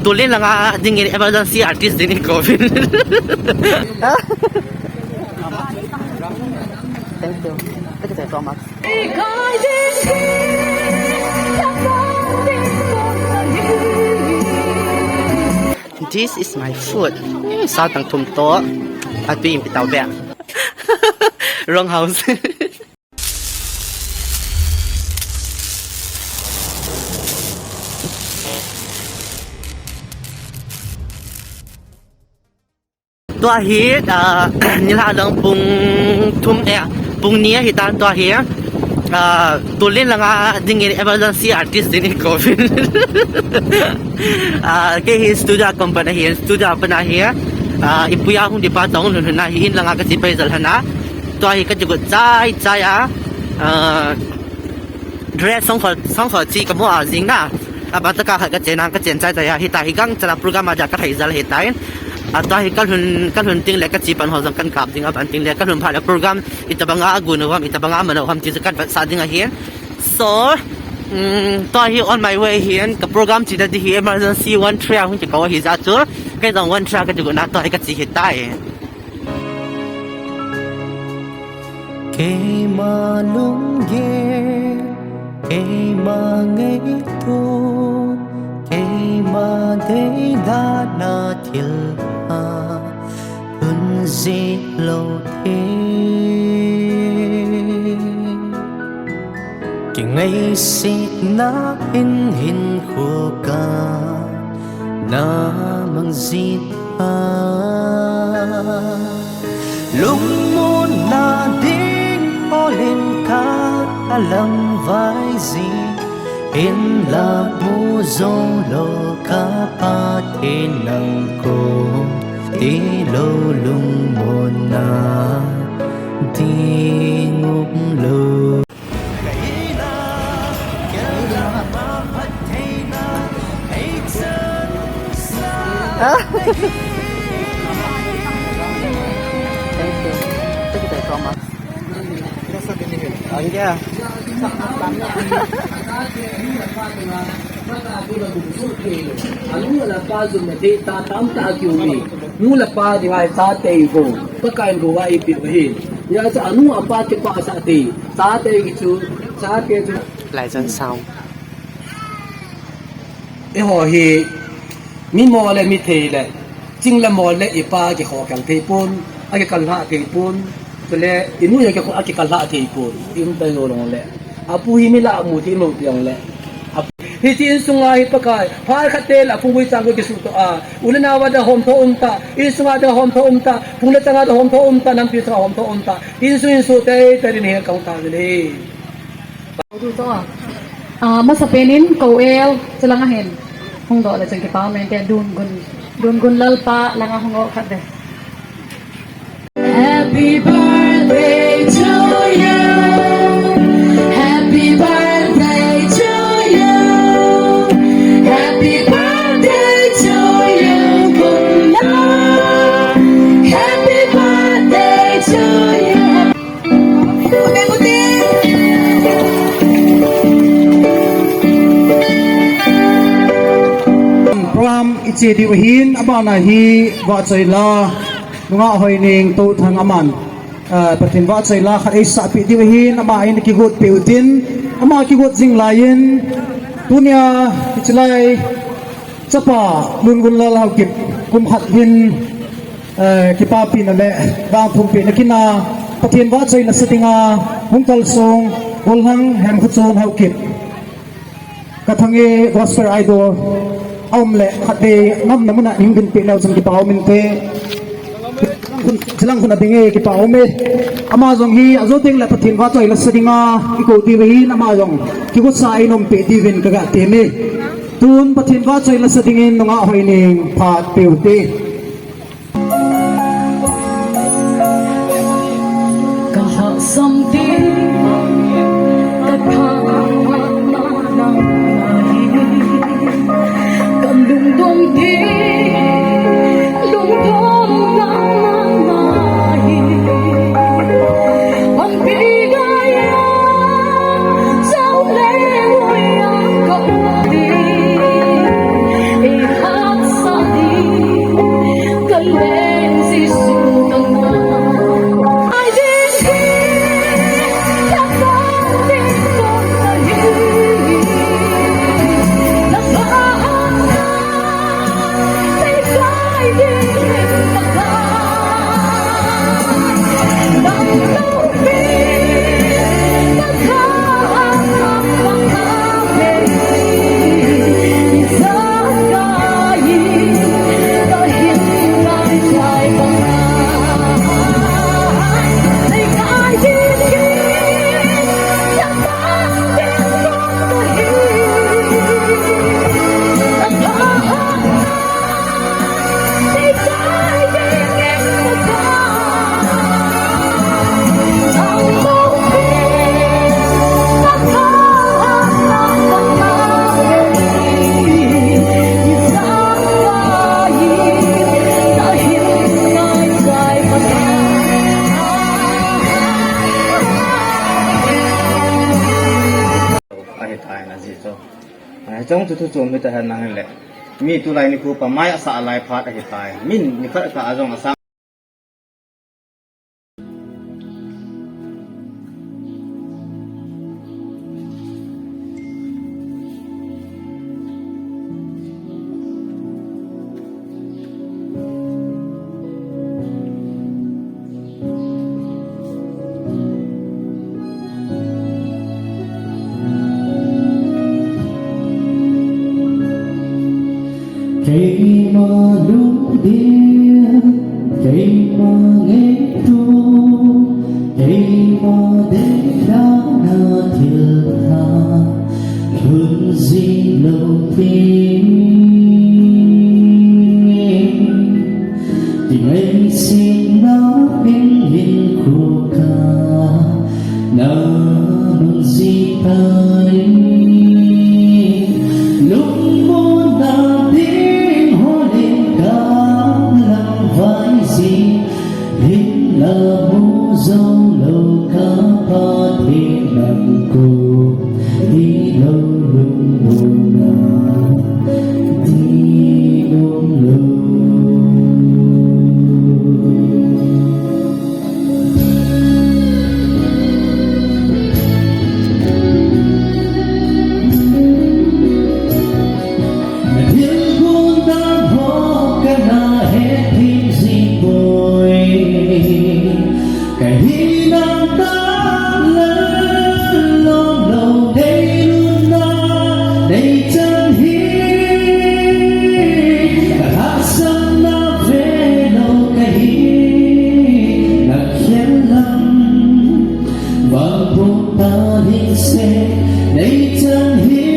tuloy lang ding emergency artist din COVID. Thank you. Thank you so much. This is my food. Sao tang thum to at pi impitaw ba. Wrong house. Tua hi nila lang pung thum pung nia hitan tua hi tuloy lang ding emergency artist din COVID. Kaya studio company hi studio pa na hi ipuya kung di pa taong na hiin lang kasi pa izalhana tua hi ka jugot chai dress song for chi ka mo jing na aba ta ka ka chen ka chen chai ya hi ta hi gang chara program ja ka thai zal hi tai tua hi kan hun ting le ka chi pan ho jang kan kap ding ban ting le kan hun pha le program itabanga agunawam itabanga manawam ti kan sa ding a hi so tua hi on my way here ka program chi da hi emergency one train hun chi ka hi za chu cái dòng one track cái chụp na tôi cái gì hiện tại cây mà lung ye cây mà ngày thu cây mà đây đã na thiel hun gì lâu thế cái ngày xịt na hin khô ca na mang zit lung mun na ding olin ka alam vai zi in la bu zo lo ka pa te nang ko ti lo lung mon na ding lo Thank you so much. Yeah. Anu la pa zum na te ta tam ta kyu ni nu la pa di hai sa te go ka kai go wa i pi hi ya sa anu apa te pa sa te ki chu sa te chu Lại dân sau. e ho hi mi mo le mi the le jing la mo le i pa ki ho kang te pun a ki kan ha te pun to le inu ya ki ko a ki kan ha te pun im ta yo long le apu hi mi la mu ti mo tiang le hi tin sunga hi pakai phai khatel apung bui chang ko su to ulana wa da hom tho umta in sunga da hom tho umta pungla changa da hom tho umta nam pi sa hom tho umta in su te tari ne kaung ta le du to ma sa penin ko el chalanga hen hong do la chang ki pa men te dun gun lal pa langa hong o khat de happy birthday to you happy birthday to you happy birthday to you Gula happy birthday to you program ichi di hin abana hi wa chaila lunga hoining to thang aman pathin wa chaila kha ei sa pi di hin ama in ki gut peutin ama ki gut jing lain dunia ichlai chapa lungun la lau kip kum khat hin ki pa pi na le bang thum pi na kina pathin wa chaila setinga hungkal song golhang hem khu chom hau kip kathange gospel idol om le khate ngam namuna ingin pe lau sam ki pau min te silang kuna binge ki pau me amazon hi azoting la pathin wa choi la sedinga iko ti hi amazon ki ko sa inom pe ti vin ka ga te me tun pathin wa choi la sedingin nonga hoining phat peute ka ha sam ti ka tha lung dong ti lung thong na hi ang bigaya sao le oi ang ko ti e ha ทุจงไม่แต่หันนั่นแหละมีตุไรนี่คือประมาณสาลายพาดอหิตายมินนี่ก็อาจงอาสา cây mà đúng đĩa cây mà nghe tu cây mà để đã na thiệt tha hơn gì lâu tin tình ấy xin nó bên hình khổ ca na nung gì tay lúc muốn đã đến hoa lên cả làm vai gì hình là mu dâu lâu cả ba thiên đằng cô đi lâu lung buồn nào đi ôm lâu thiên quân đã bỏ cái na hết thiên gì bồi cái hi nam ta lớn lo đầu đây luôn na đây chân hi cả hát sân na về đâu cái hi là khen lắm và buồn ta đi xe đây chân hi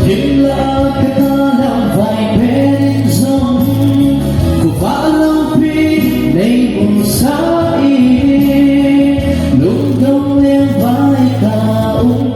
Chính là cái ta làm vài bên dòng của vã lâu phi đây buồn xa ý lúc đông em vai ta ung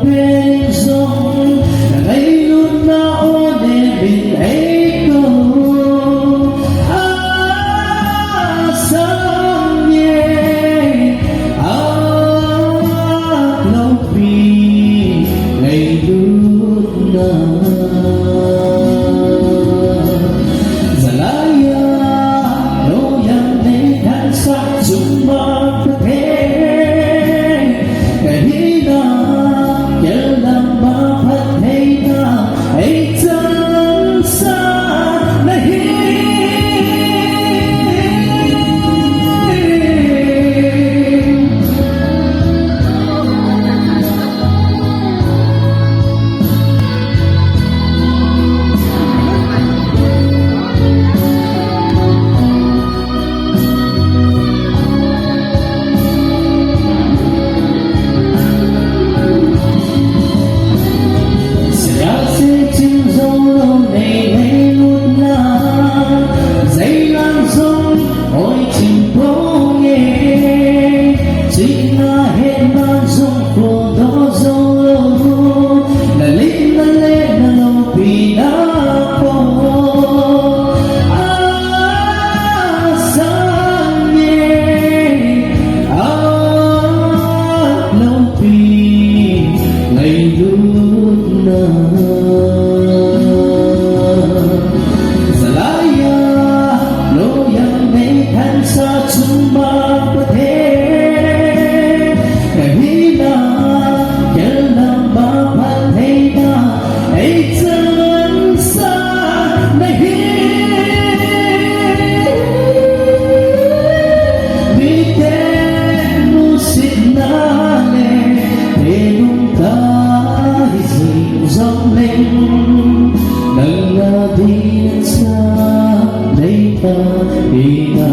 ta lệ để nung ta hi gì dòng lên nâng la đi xa lấy ta đi ta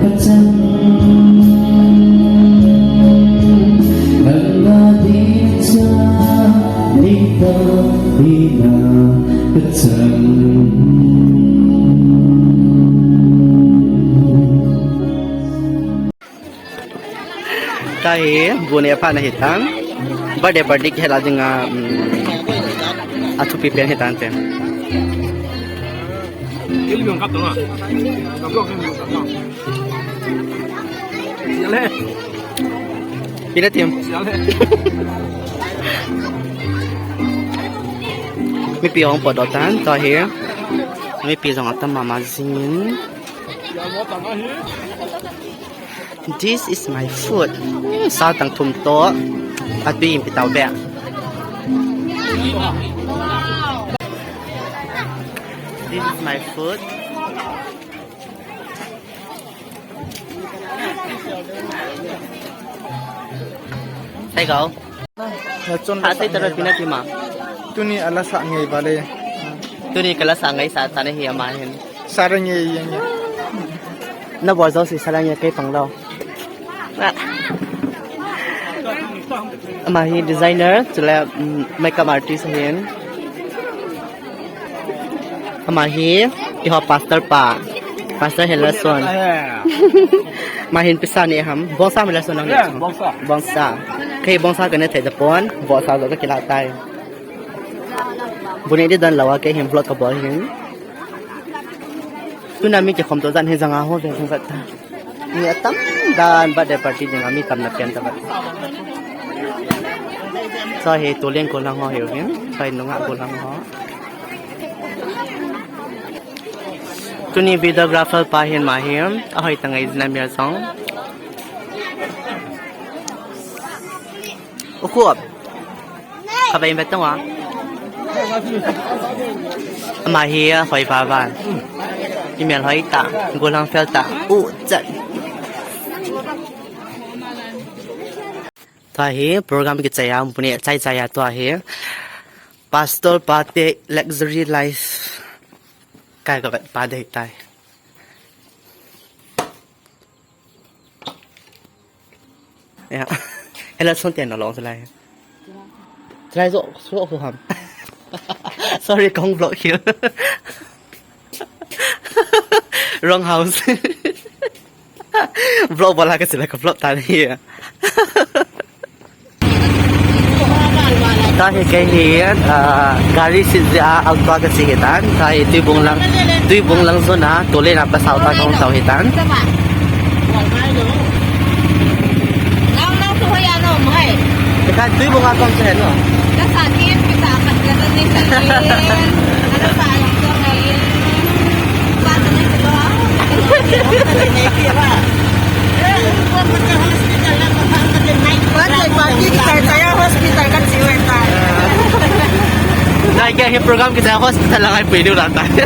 cắt chân nâng la đi xa lấy ta đi ta cắt chân tahi bune apa na hitan birthday khela jinga atu pipian hitan te pina tim mi piong podotan tahi mi pi jong atam mama zin. This is my food. Sa tang thum to at bi im pitaw be. This is my food. Sai go. Ha sai tar pina ti ma. Tuni ala sa ngai bale Tu ni kala sa ngai sa ta ne hi ma hin. sarang ye yang ye Na bo zo si salang ya kai pang lo. Mà hi designer cho là makeup artist hiền mà hi họ pastor hiền là son mà hiền pisa này hầm bông sa mình là son năng lượng bông sa khi bông sa cái này thấy Japan vợ sa rồi cái lá tay bữa nay đi đơn lâu cái hiền vlog cái bữa hiền tôi nằm mình chỉ không tôi dặn hiền rằng à hôm về không vậy nghĩa tắm dan birthday party yang kami tam na pian tabat so he to len ko lang ho hiểu hin phải nunga ko lang ho tuni videographer pa hin ma hiam ahoy tangai na mi song ukhup khabai bet tong wa ma hi hoi pa ban email hoi ta ko lang fel ta chat tahi program ki chaya pune chai chaya to he pastor pate luxury life kai ka pa dei tai ya hello son tiền nó long lại trai rộ số không hầm sorry không vlog here wrong house vlog wala kasi like vlog tani here tahi kay hiyan gari sidya agwa kasi hitan tahi tuy bung lang zona tuli na pasaw ta kong saw hitan teka tuy bung akong sa heno Naik ke program kita hospital lang ay pwede ulang tayo.